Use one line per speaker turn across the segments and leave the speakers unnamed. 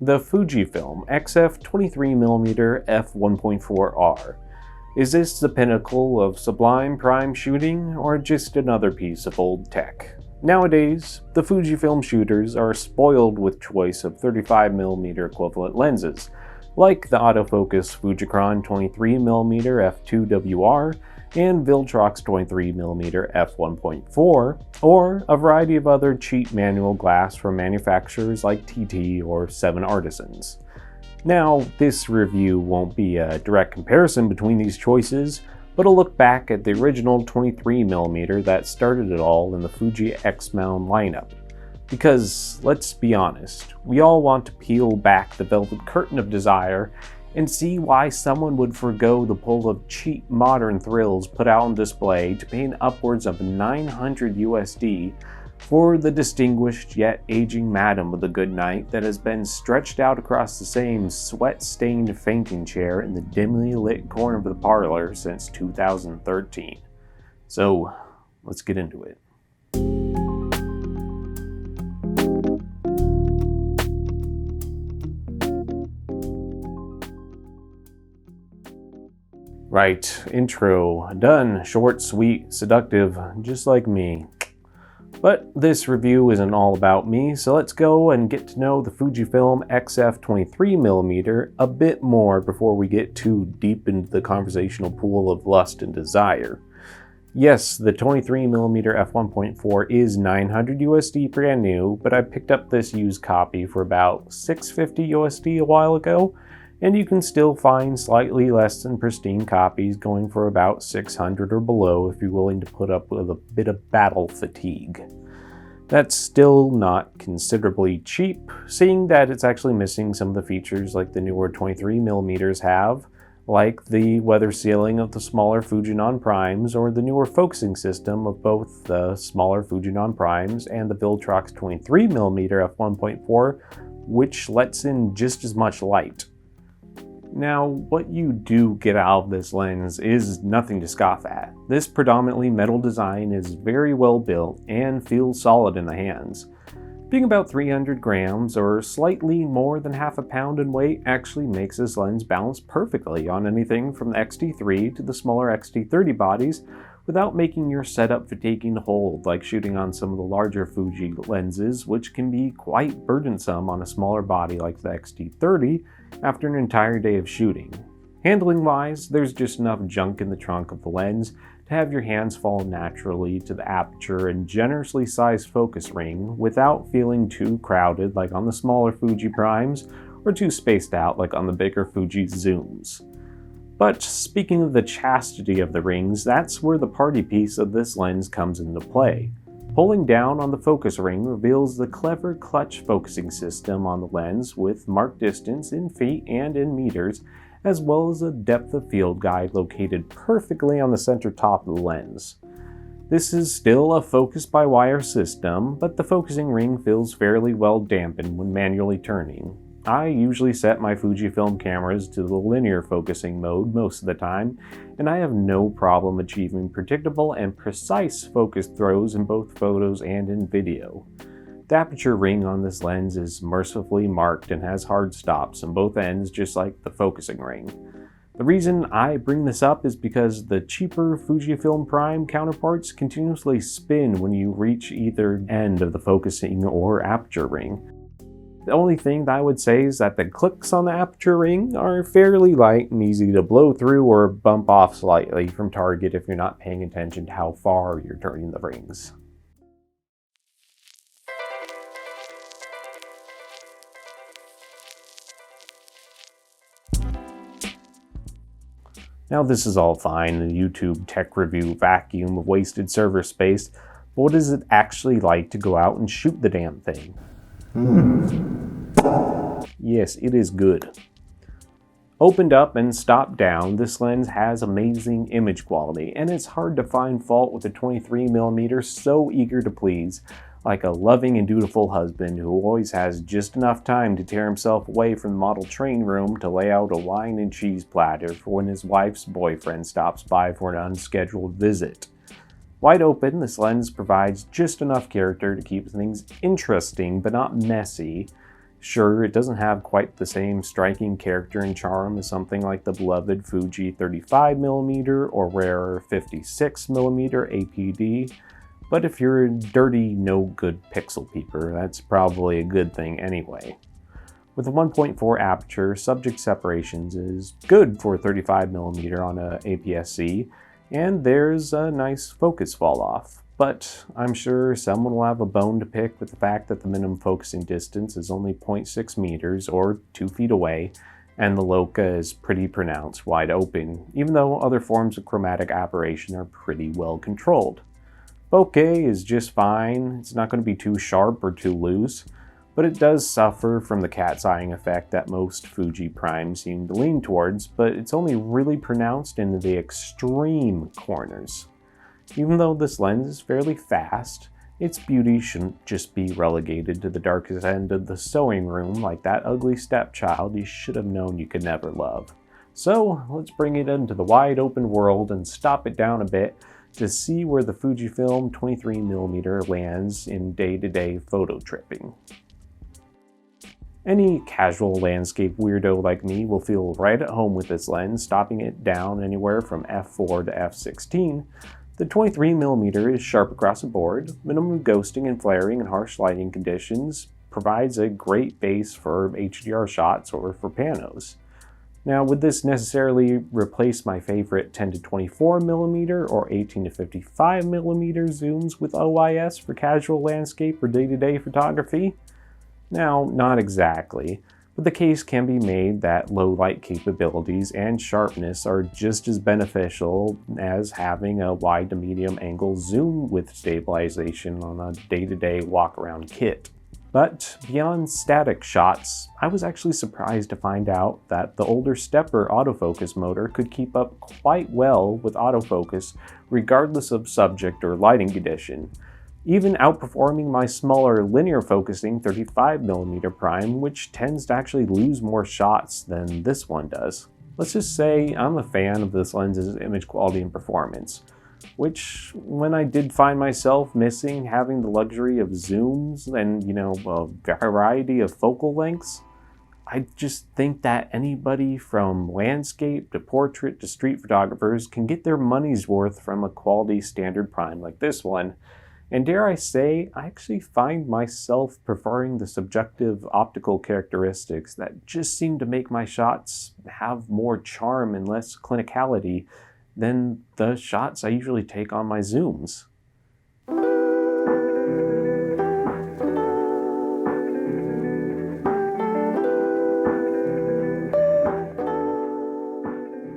The Fujifilm XF 23mm f1.4R. Is this the pinnacle of sublime prime shooting, or just another piece of old tech? Nowadays, the Fujifilm shooters are spoiled with choice of 35mm equivalent lenses, like the autofocus Fujikron 23mm f2.WR and Viltrox 23mm f1.4, or a variety of other cheap manual glass from manufacturers like TT or 7 Artisans. Now, this review won't be a direct comparison between these choices, but a look back at the original 23mm that started it all in the Fuji X-mount lineup. Because, let's be honest, we all want to peel back the velvet curtain of desire and see why someone would forgo the pull of cheap modern thrills put out on display to pay upwards of $900 for the distinguished yet aging madam of the good night that has been stretched out across the same sweat-stained fainting chair in the dimly lit corner of the parlor since 2013. So, let's get into it. Right, intro done, short, sweet, seductive, just like me. But this review isn't all about me, so let's go and get to know the Fujifilm XF 23mm a bit more before we get too deep into the conversational pool of lust and desire. Yes, the 23mm f1.4 is $900 brand new, but I picked up this used copy for about $650 a while ago, and you can still find slightly less than pristine copies going for about $600 or below if you're willing to put up with a bit of battle fatigue. That's still not considerably cheap, seeing that it's actually missing some of the features like the newer 23mm have, like the weather sealing of the smaller fujinon primes or the newer focusing system of both the smaller fujinon primes and the Viltrox 23mm f1.4, which lets in just as much light. Now, what you do get out of this lens is nothing to scoff at. This predominantly metal design is very well built and feels solid in the hands. Being about 300 grams or slightly more than half a pound in weight actually makes this lens balance perfectly on anything from the X-T3 to the smaller X-T30 bodies without making your setup fatiguing to hold like shooting on some of the larger Fuji lenses, which can be quite burdensome on a smaller body like the X-T30 after an entire day of shooting. Handling wise, there's just enough junk in the trunk of the lens to have your hands fall naturally to the aperture and generously sized focus ring without feeling too crowded like on the smaller Fuji primes or too spaced out like on the bigger Fuji zooms. But speaking of the chastity of the rings, that's where the party piece of this lens comes into play. Pulling down on the focus ring reveals the clever clutch focusing system on the lens with marked distance in feet and in meters, as well as a depth of field guide located perfectly on the center top of the lens. This is still a focus by wire system, but the focusing ring feels fairly well dampened when manually turning. I usually set my Fujifilm cameras to the linear focusing mode most of the time, and I have no problem achieving predictable and precise focus throws in both photos and in video. The aperture ring on this lens is mercifully marked and has hard stops on both ends just like the focusing ring. The reason I bring this up is because the cheaper Fujifilm Prime counterparts continuously spin when you reach either end of the focusing or aperture ring. The only thing that I would say is that the clicks on the aperture ring are fairly light and easy to blow through or bump off slightly from target if you're not paying attention to how far you're turning the rings. Now this is all fine in the YouTube tech review vacuum of wasted server space, but what is it actually like to go out and shoot the damn thing? Yes, it is good. Opened up and stopped down, this lens has amazing image quality, and it's hard to find fault with a 23mm so eager to please, like a loving and dutiful husband who always has just enough time to tear himself away from the model train room to lay out a wine and cheese platter for when his wife's boyfriend stops by for an unscheduled visit. Wide open, this lens provides just enough character to keep things interesting but not messy, Sure, it doesn't have quite the same striking character and charm as something like the beloved Fuji 35mm or rarer 56mm APD, but if you're a dirty, no-good pixel peeper, that's probably a good thing anyway. With a 1.4 aperture, subject separations is good for 35mm on a APS-C, and there's a nice focus fall off. But I'm sure someone will have a bone to pick with the fact that the minimum focusing distance is only 0.6 meters or 2 feet away, and the loca is pretty pronounced wide open, even though other forms of chromatic aberration are pretty well controlled. Bokeh is just fine, it's not going to be too sharp or too loose, but it does suffer from the cat's eyeing effect that most Fuji primes seem to lean towards, but it's only really pronounced in the extreme corners. Even though this lens is fairly fast, its beauty shouldn't just be relegated to the darkest end of the sewing room like that ugly stepchild you should have known you could never love. So let's bring it into the wide open world and stop it down a bit to see where the Fujifilm 23mm lands in day-to-day photo tripping. Any casual landscape weirdo like me will feel right at home with this lens, stopping it down anywhere from f4 to f16. The 23mm is sharp across the board, minimum ghosting and flaring in harsh lighting conditions, provides a great base for HDR shots or for panos. Now, would this necessarily replace my favorite 10 to 24mm or 18 to 55mm zooms with OIS for casual landscape or day-to-day photography? Now, not exactly. But the case can be made that low light capabilities and sharpness are just as beneficial as having a wide to medium angle zoom with stabilization on a day-to-day walk-around kit. But beyond static shots, I was actually surprised to find out that the older stepper autofocus motor could keep up quite well with autofocus regardless of subject or lighting condition, even outperforming my smaller linear focusing 35mm prime, which tends to actually lose more shots than this one does. Let's just say I'm a fan of this lens's image quality and performance, which when I did find myself missing having the luxury of zooms and, a variety of focal lengths, I just think that anybody from landscape to portrait to street photographers can get their money's worth from a quality standard prime like this one. And dare I say, I actually find myself preferring the subjective optical characteristics that just seem to make my shots have more charm and less clinicality than the shots I usually take on my zooms.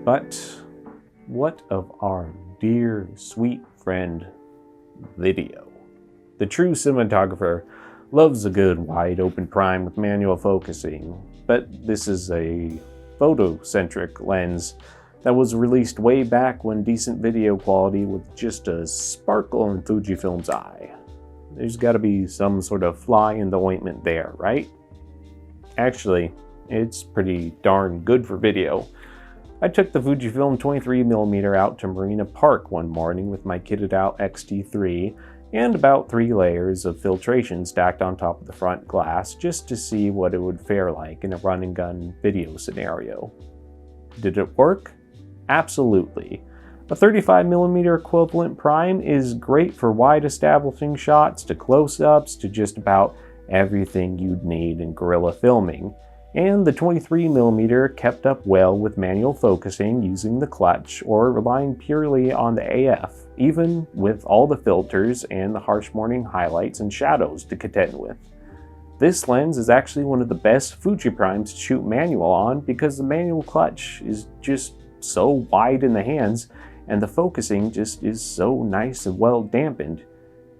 But what of our dear, sweet friend, video? The true cinematographer loves a good wide open prime with manual focusing, but this is a photocentric lens that was released way back when decent video quality with just a sparkle in Fujifilm's eye. There's gotta be some sort of fly in the ointment there, right? Actually, it's pretty darn good for video. I took the Fujifilm 23mm out to Marina Park one morning with my kitted out X-T3 and about 3 layers of filtration stacked on top of the front glass just to see what it would fare like in a run and gun video scenario. Did it work? Absolutely. A 35mm equivalent prime is great for wide establishing shots to close-ups to just about everything you'd need in guerrilla filming. And the 23mm kept up well with manual focusing using the clutch or relying purely on the AF, even with all the filters and the harsh morning highlights and shadows to contend with. This lens is actually one of the best Fuji primes to shoot manual on because the manual clutch is just so wide in the hands and the focusing just is so nice and well dampened.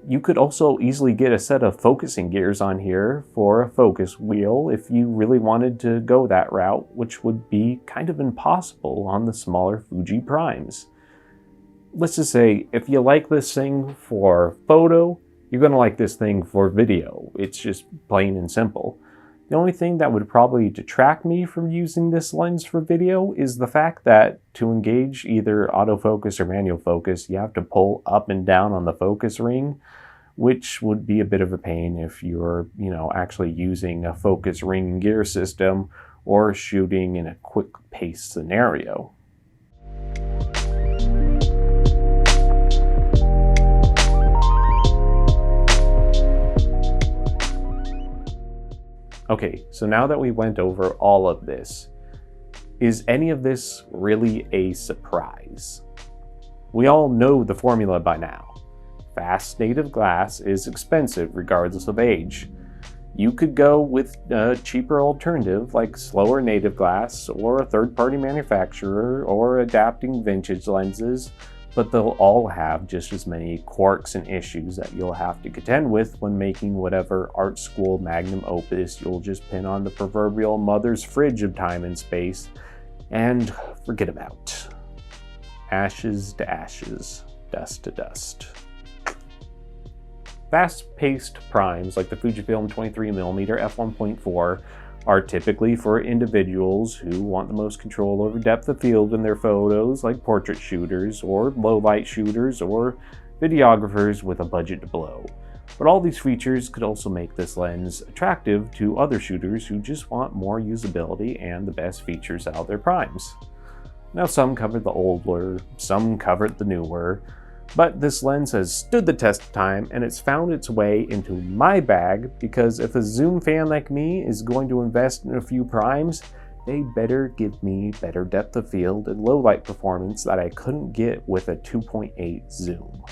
You could also easily get a set of focusing gears on here for a focus wheel if you really wanted to go that route, which would be kind of impossible on the smaller Fuji primes. Let's just say, if you like this thing for photo, you're going to like this thing for video. It's just plain and simple. The only thing that would probably detract me from using this lens for video is the fact that to engage either autofocus or manual focus, you have to pull up and down on the focus ring, which would be a bit of a pain if you're, actually using a focus ring gear system or shooting in a quick pace scenario. Okay, so now that we went over all of this, is any of this really a surprise? We all know the formula by now. Fast native glass is expensive regardless of age. You could go with a cheaper alternative like slower native glass or a third-party manufacturer or adapting vintage lenses, but they'll all have just as many quirks and issues that you'll have to contend with when making whatever art school magnum opus you'll just pin on the proverbial mother's fridge of time and space and forget about. Ashes to ashes, dust to dust. Fast-paced primes like the Fujifilm 23mm f1.4 are typically for individuals who want the most control over depth of field in their photos, like portrait shooters or low-light shooters or videographers with a budget to blow. But all these features could also make this lens attractive to other shooters who just want more usability and the best features out of their primes. Now, some covered the older, some covered the newer, but this lens has stood the test of time and it's found its way into my bag because if a zoom fan like me is going to invest in a few primes, they better give me better depth of field and low light performance that I couldn't get with a 2.8 zoom.